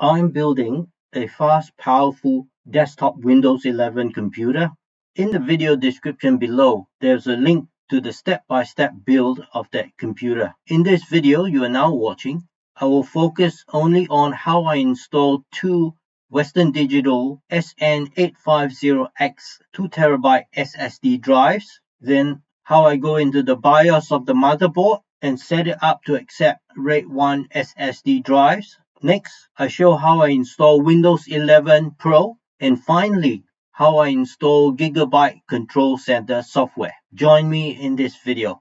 I'm building a fast, powerful desktop Windows 11 computer. In the video description below, there's a link to the step-by-step build of that computer. In this video you are now watching, I will focus only on how I install two Western Digital SN850X 2TB SSD drives, then how I go into the BIOS of the motherboard and set it up to accept RAID 1 SSD drives. Next, I show how I install Windows 11 Pro, and finally, how I install Gigabyte Control Center software. Join me in this video.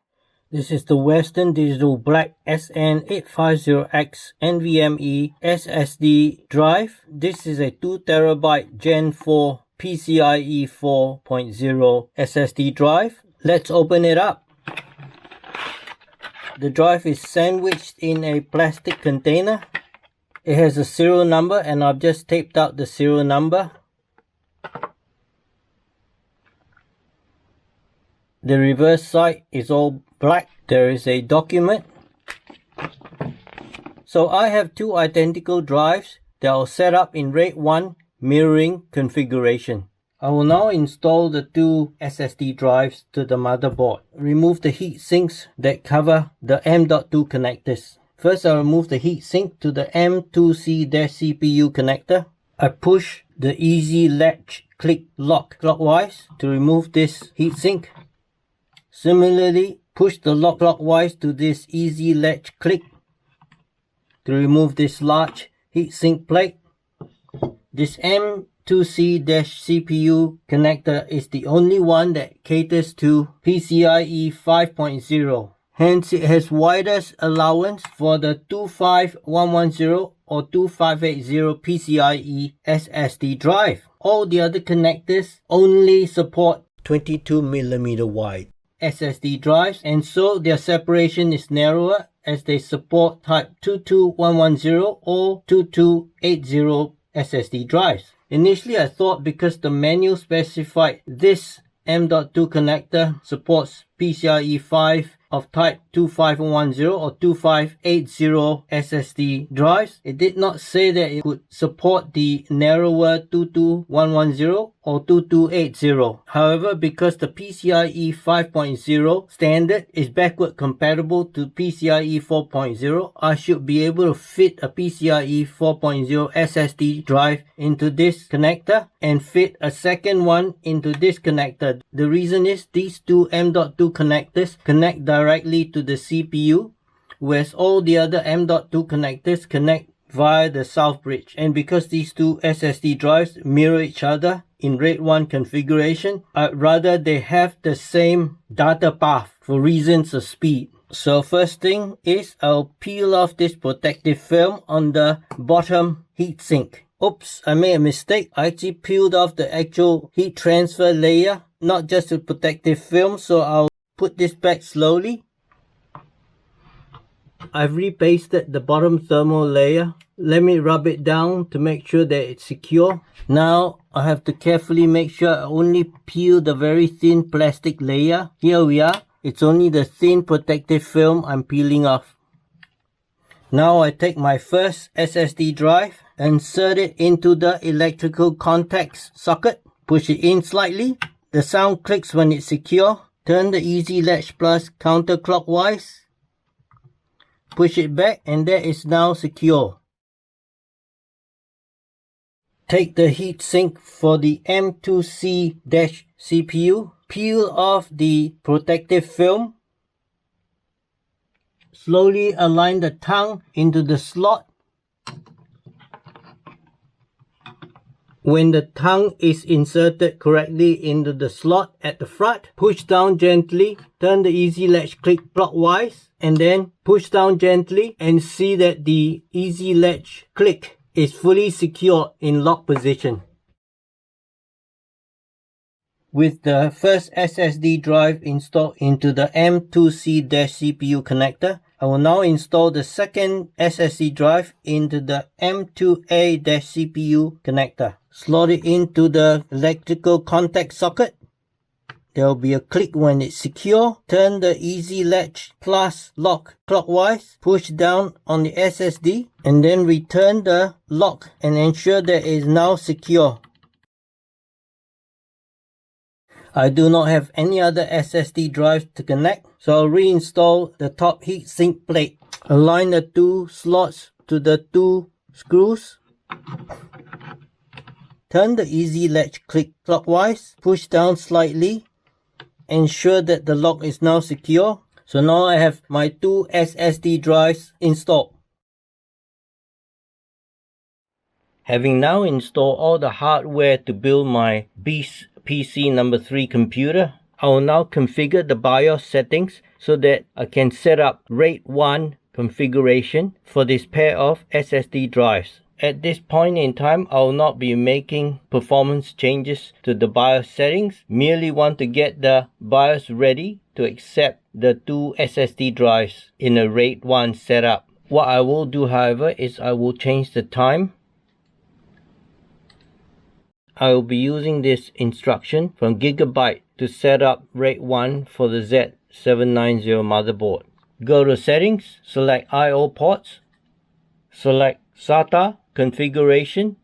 This is the Western Digital Black SN850X NVMe SSD drive. This is a 2TB Gen 4 PCIe 4.0 SSD drive. Let's open it up. The drive is sandwiched in a plastic container. It has a serial number and I've just taped out the serial number. The reverse side is all black. There is a document. So I have two identical drives that are set up in RAID 1 mirroring configuration. I will now install the two SSD drives to the motherboard. Remove the heat sinks that cover the M.2 connectors. First, I remove the heatsink to the M2C-CPU connector. I push the easy latch click lock clockwise to remove this heatsink. Similarly, push the lock clockwise to this easy latch click to remove this large heatsink plate. This M2C-CPU connector is the only one that caters to PCIe 5.0. Hence, it has widest allowance for the 25110 or 2580 PCIe SSD drive. All the other connectors only support 22mm wide SSD drives, and so their separation is narrower as they support type 22110 or 2280 SSD drives. Initially, I thought because the manual specified this M.2 connector supports PCIe 5 of type 2510 or 2580 SSD drives, it did not say that it would support the narrower 22110 or 2280. However, because the PCIe 5.0 standard is backward compatible to PCIe 4.0, I should be able to fit a PCIe 4.0 SSD drive into this connector and fit a second one into this connector. The reason is these two M.2 connectors connect directly to the CPU, whereas all the other M.2 connectors connect via the south bridge. And because these two SSD drives mirror each other in RAID 1 configuration, I'd rather they have the same data path for reasons of speed. So first thing is I'll peel off this protective film on the bottom heatsink. Oops, I made a mistake. I actually peeled off the actual heat transfer layer, not just the protective film, so I'll put this back slowly. I've repasted the bottom thermal layer. Let me rub it down to make sure that it's secure. Now I have to carefully make sure I only peel the very thin plastic layer. Here we are. It's only the thin protective film I'm peeling off. Now I take my first SSD drive, insert it into the electrical contacts socket, push it in slightly. The sound clicks when it's secure. Turn the Easy Latch Plus counterclockwise. Push it back and that is now secure. Take the heatsink for the M2C-CPU. Peel off the protective film. Slowly align the tongue into the slot. When the tongue is inserted correctly into the slot at the front, push down gently, turn the easy latch click clockwise, and then push down gently and see that the easy latch click is fully secure in lock position. With the first SSD drive installed into the M2C-CPU connector, I will now install the second SSD drive into the M2A-CPU connector. Slot it into the electrical contact socket. There will be a click when it's secure. Turn the easy latch plus lock clockwise. Push down on the SSD and then return the lock and ensure that it is now secure. I do not have any other SSD drives to connect, so I'll reinstall the top heatsink plate. Align the two slots to the two screws. Turn the easy latch click clockwise. Push down slightly. Ensure that the lock is now secure. So now I have my two SSD drives installed. Having now installed all the hardware to build my Beast PC number 3 computer, I will now configure the BIOS settings so that I can set up RAID 1 configuration for this pair of SSD drives. At this point in time, I will not be making performance changes to the BIOS settings, merely want to get the BIOS ready to accept the two SSD drives in a RAID 1 setup. What I will do, however, is I will change the time. I will be using this instruction from Gigabyte to set up RAID 1 for the Z790 motherboard. Go to Settings, select I/O ports, select SATA configuration.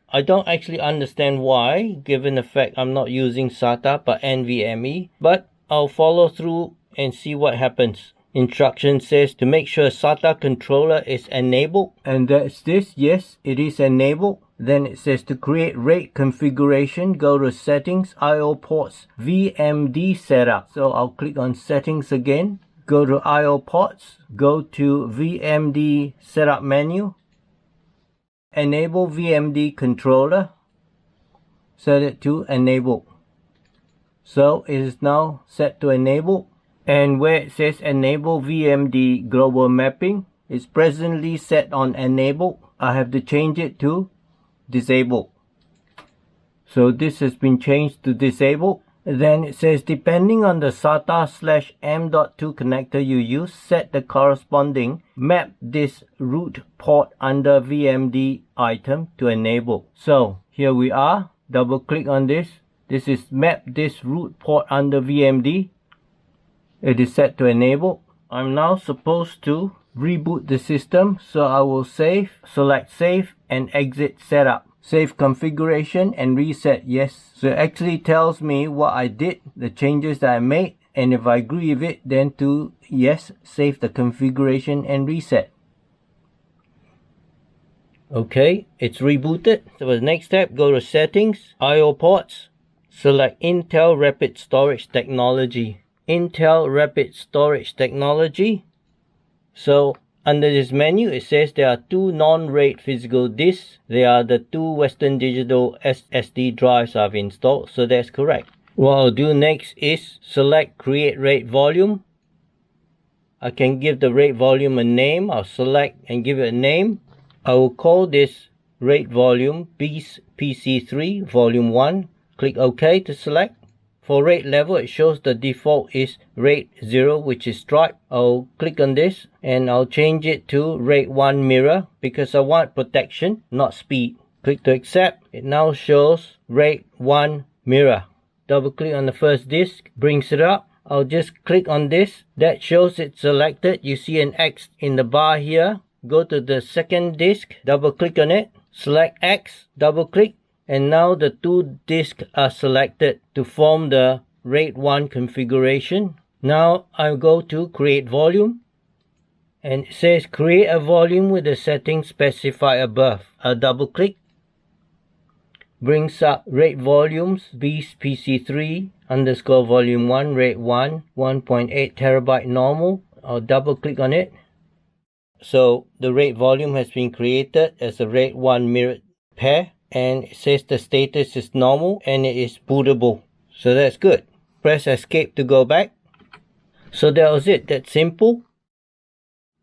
I don't actually understand why, given the fact I'm not using SATA but NVMe, but I'll follow through and see what happens. Instruction says to make sure SATA controller is enabled, and that's this. Yes, it is enabled. Then it says to create RAID configuration, go to Settings, I/O ports, VMD setup. So I'll click on Settings again, go to I/O ports, go to VMD setup menu, enable VMD controller, set it to enable. So it is now set to enable, and where it says enable VMD global mapping, it's presently set on enable. I have to change it to disable. So this has been changed to disable. Then it says depending on the SATA/M.2 connector you use, set the corresponding map this root port under VMD item to enable. So here we are, double click on this. This is map this root port under VMD. It is set to enable. I'm now supposed to reboot the system, so I will save, select save and exit setup. Save configuration and reset yes. So it actually tells me what I did, the changes that I made, and if I agree with it, then to yes, save the configuration and reset. Okay, it's rebooted. So the next step, go to Settings, I/O ports, select Intel Rapid Storage Technology. Intel Rapid Storage Technology. So under this menu, it says there are two non-RAID physical disks. They are the two Western Digital SSD drives I've installed, so that's correct. What I'll do next is select Create RAID Volume. I can give the RAID volume a name. I'll select and give it a name. I will call this RAID volume Beast PC3 Volume 1. Click OK to select. For RAID level, it shows the default is RAID 0, which is stripe. I'll click on this and I'll change it to RAID 1 mirror because I want protection, not speed. Click to accept. It now shows RAID 1 mirror. Double click on the first disk, brings it up. I'll just click on this. That shows it's selected. You see an X in the bar here. Go to the second disk, double click on it, select X, double click. And now the two disks are selected to form the RAID 1 configuration. Now I'll go to Create Volume. And it says create a volume with the settings specified above. I'll double click. Brings up RAID volumes, Beast PC3 underscore volume 1, RAID 1, 1.8 terabyte normal. I'll double click on it. So the RAID volume has been created as a RAID 1 mirrored pair. And it says the status is normal and it is bootable. So that's good. Press escape to go back. So that was it. That's simple.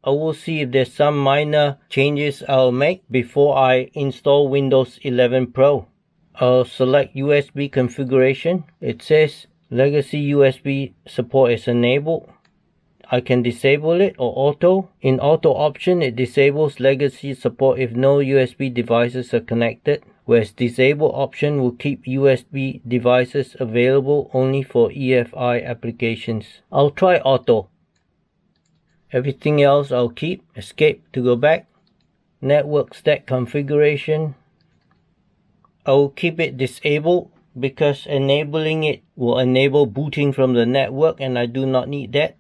I will see if there's some minor changes I'll make before I install Windows 11 Pro. I'll select USB configuration. It says legacy USB support is enabled. I can disable it or auto. In auto option, it disables legacy support if no USB devices are connected. whereas disable option will keep USB devices available only for EFI applications. I'll try auto. Everything else I'll keep. Escape to go back. Network stack configuration. I will keep it disabled because enabling it will enable booting from the network and I do not need that.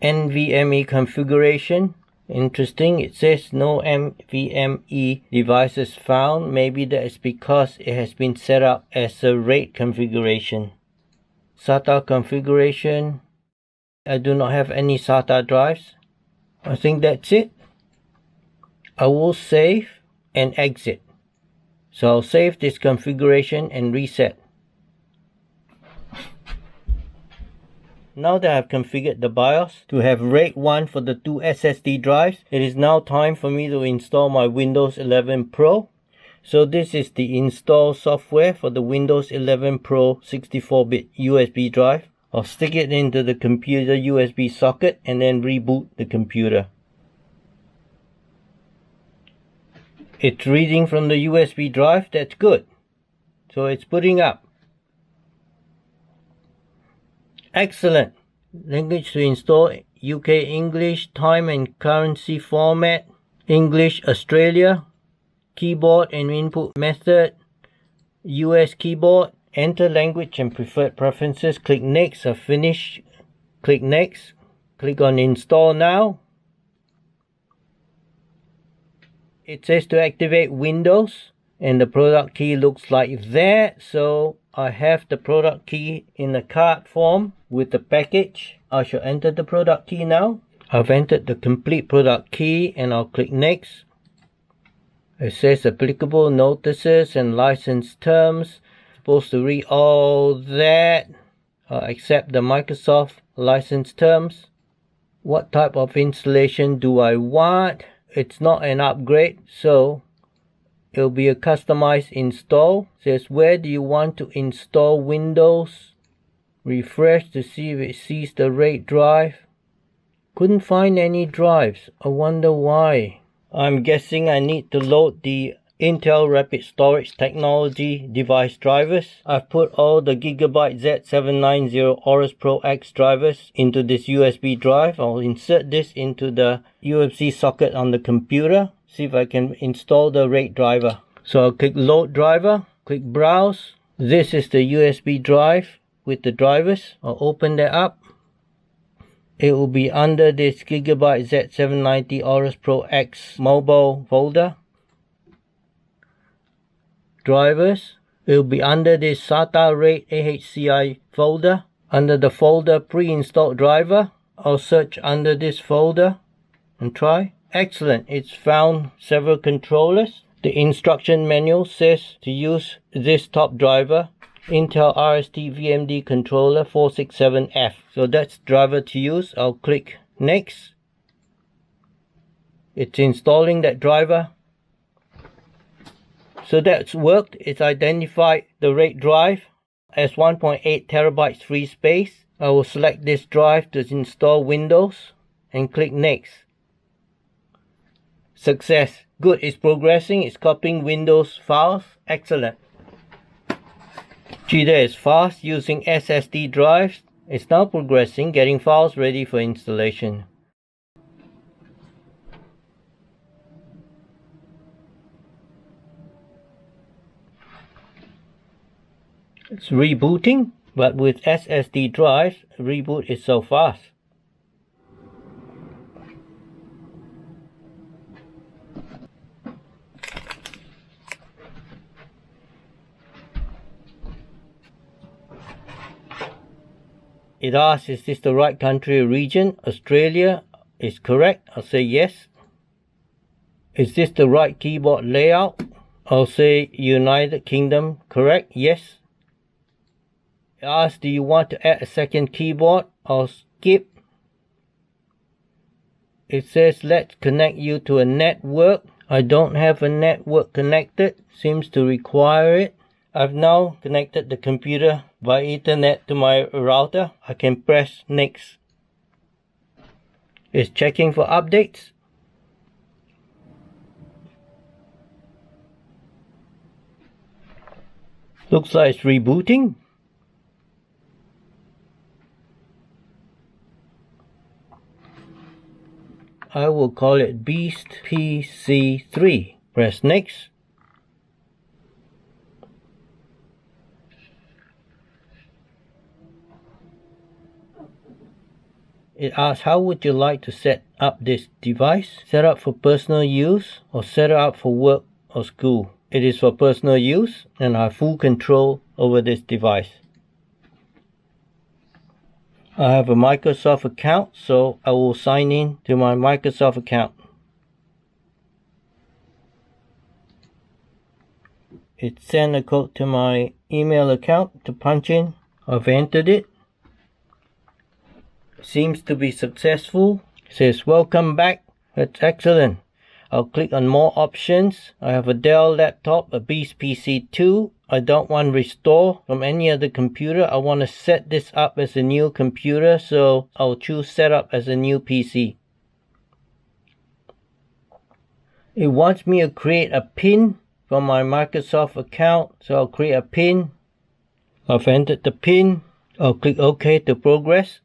NVMe configuration. Interesting, it says no NVMe devices found. Maybe that is because it has been set up as a RAID configuration. SATA configuration. I do not have any SATA drives. I think that's it. I will save and exit. So I'll save this configuration and reset. Now that I've configured the BIOS to have RAID 1 for the 2 SSD drives, it is now time for me to install my Windows 11 Pro. So this is the install software for the Windows 11 Pro 64-bit USB drive. I'll stick it into the computer USB socket and then reboot the computer. It's reading from the USB drive, that's good. So it's putting up. Excellent. Language to install: UK English, time and currency format, English Australia, keyboard and input method, US keyboard, enter language and preferred preferences, click next or finish, click next, click on install now. It says to activate Windows and the product key looks like that, so I have the product key in a card form with the package. I shall enter the product key now. I've entered the complete product key and I'll click next. It says applicable notices and license terms. Supposed to read all that. I'll accept the Microsoft license terms. What type of installation do I want? It's not an upgrade, so it'll be a customized install. It says where do you want to install Windows? Refresh to see if it sees the RAID drive. Couldn't find any drives. I wonder why. I'm guessing I need to load the Intel Rapid Storage Technology device drivers. I've put all the Gigabyte Z790 Aorus Pro X drivers into this USB drive. I'll insert this into the USB socket on the computer. See if I can install the RAID driver. So I'll click load driver, click browse. This is the USB drive with the drivers. I'll open that up. It will be under this Gigabyte Z790 Aorus Pro X mobile folder. Drivers. It will be under this SATA RAID AHCI folder. Under the folder pre-installed driver, I'll search under this folder and try. Excellent, it's found several controllers. The instruction manual says to use this top driver, Intel RST VMD controller 467F. So that's driver to use. I'll click next. It's installing that driver. So that's worked. It's identified the RAID drive as 1.8 terabytes free space. I will select this drive to install Windows and click next. Success. Good, it's progressing, it's copying Windows files. Excellent. Gee, that is fast using SSD drives. It's now progressing, getting files ready for installation. It's rebooting, but with SSD drives, reboot is so fast. It asks, is this the right country or region? Australia is correct. I'll say yes. Is this the right keyboard layout? I'll say United Kingdom. Correct. Yes. It asks, do you want to add a second keyboard? I'll skip. It says, let's connect you to a network. I don't have a network connected. Seems to require it. I've now connected the computer by Ethernet to my router. I can press next. It's checking for updates. Looks like it's rebooting. I will call it Beast PC3. Press next. It asks, how would you like to set up this device? Set up for personal use or set it up for work or school? It is for personal use and I have full control over this device. I have a Microsoft account, so I will sign in to my Microsoft account. It sent a code to my email account to punch in. I've entered it. Seems to be successful. It says welcome back. That's excellent. I'll click on more options. I have a Dell laptop, a Beast PC2. I don't want restore from any other computer. I want to set this up as a new computer, so I'll choose setup as a new PC. It wants me to create a PIN from my Microsoft account, so I'll create a PIN. I've entered the PIN. I'll click OK to progress.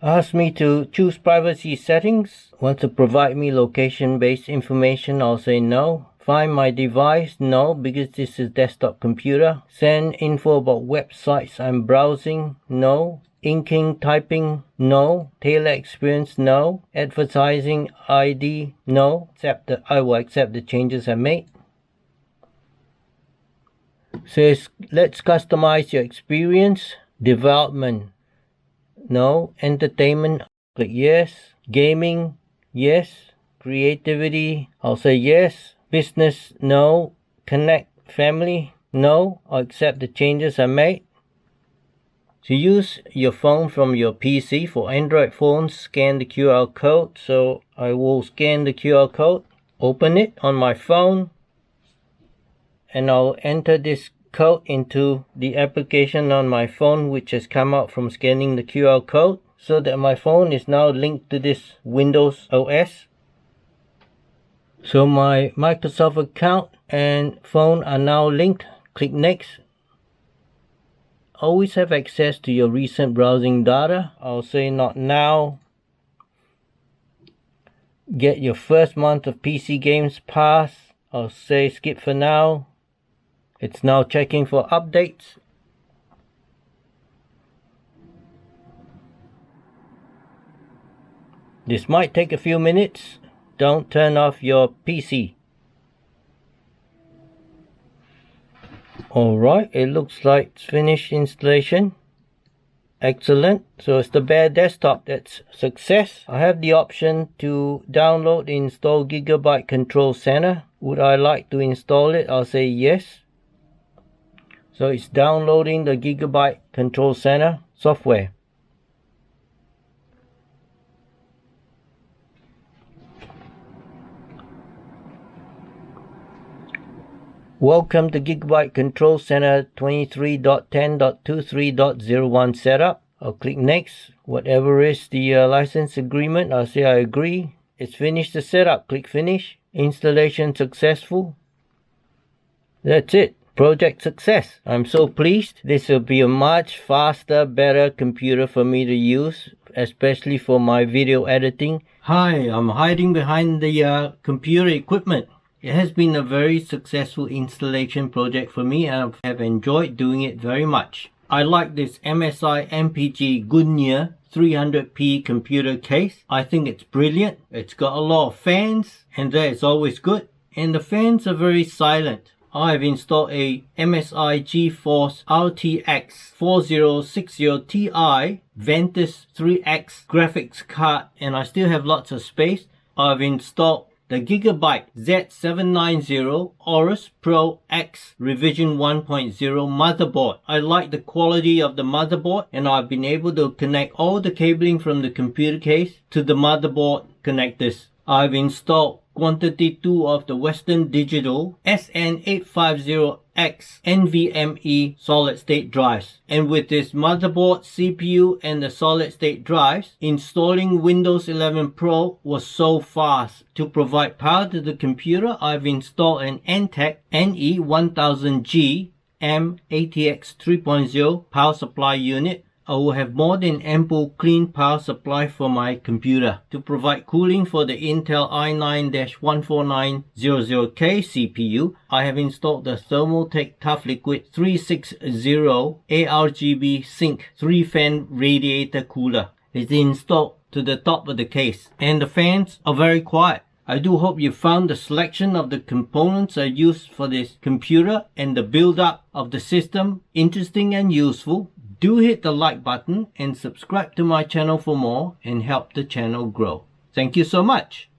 Ask me to choose privacy settings. Want to provide me location-based information? I'll say no. Find my device? No, because this is desktop computer. Send info about websites I'm browsing? No. Inking, typing? No. Tailor experience? No. Advertising ID? No. I will accept the changes I made. Says, let's customize your experience. Development? No. Entertainment? Click yes. Gaming? Yes. Creativity? I'll say yes. Business? No. Connect family? No. I'll accept the changes I made. To use your phone from your PC, for Android phones, scan the QR code. So I will scan the QR code, open it on my phone, and I'll enter this code into the application on my phone, which has come out from scanning the QR code, so that my phone is now linked to this Windows OS. So my Microsoft account and phone are now linked. Click next. Always have access to your recent browsing data. I'll say not now. Get your first month of PC Games Pass. I'll say skip for now. It's now checking for updates. This might take a few minutes. Don't turn off your PC. Alright, it looks like it's finished installation. Excellent. So it's the bare desktop. That's success. I have the option to download and install Gigabyte Control Center. Would I like to install it? I'll say yes. So it's downloading the Gigabyte Control Center software. Welcome to Gigabyte Control Center 23.10.23.01 setup. I'll click next. Whatever is the license agreement, I'll say I agree. It's finished the setup. Click finish. Installation successful. That's it. Project success. I'm so pleased. This will be a much faster, better computer for me to use, especially for my video editing. Hi, I'm hiding behind the computer equipment. It has been a very successful installation project for me and I have enjoyed doing it very much. I like this MSI MPG Goodyear 300p computer case. I think it's brilliant. It's got a lot of fans and that is always good. And the fans are very silent. I've installed a MSI GeForce RTX 4060 Ti Ventus 3X graphics card and I still have lots of space. I've installed the Gigabyte Z790 Aorus Pro X Revision 1.0 motherboard. I like the quality of the motherboard and I've been able to connect all the cabling from the computer case to the motherboard connectors. I've installed quantity 2 of the Western Digital SN850X NVMe solid-state drives. And with this motherboard, CPU, and the solid-state drives, installing Windows 11 Pro was so fast. To provide power to the computer, I've installed an Antec NE1000G M-ATX 3.0 power supply unit. I will have more than ample clean power supply for my computer. To provide cooling for the Intel i9-14900K CPU, I have installed the Thermaltake Tough Liquid 360 ARGB Sync 3-fan radiator cooler. It's installed to the top of the case, and the fans are very quiet. I do hope you found the selection of the components I used for this computer and the build-up of the system interesting and useful. Do hit the like button and subscribe to my channel for more and help the channel grow. Thank you so much.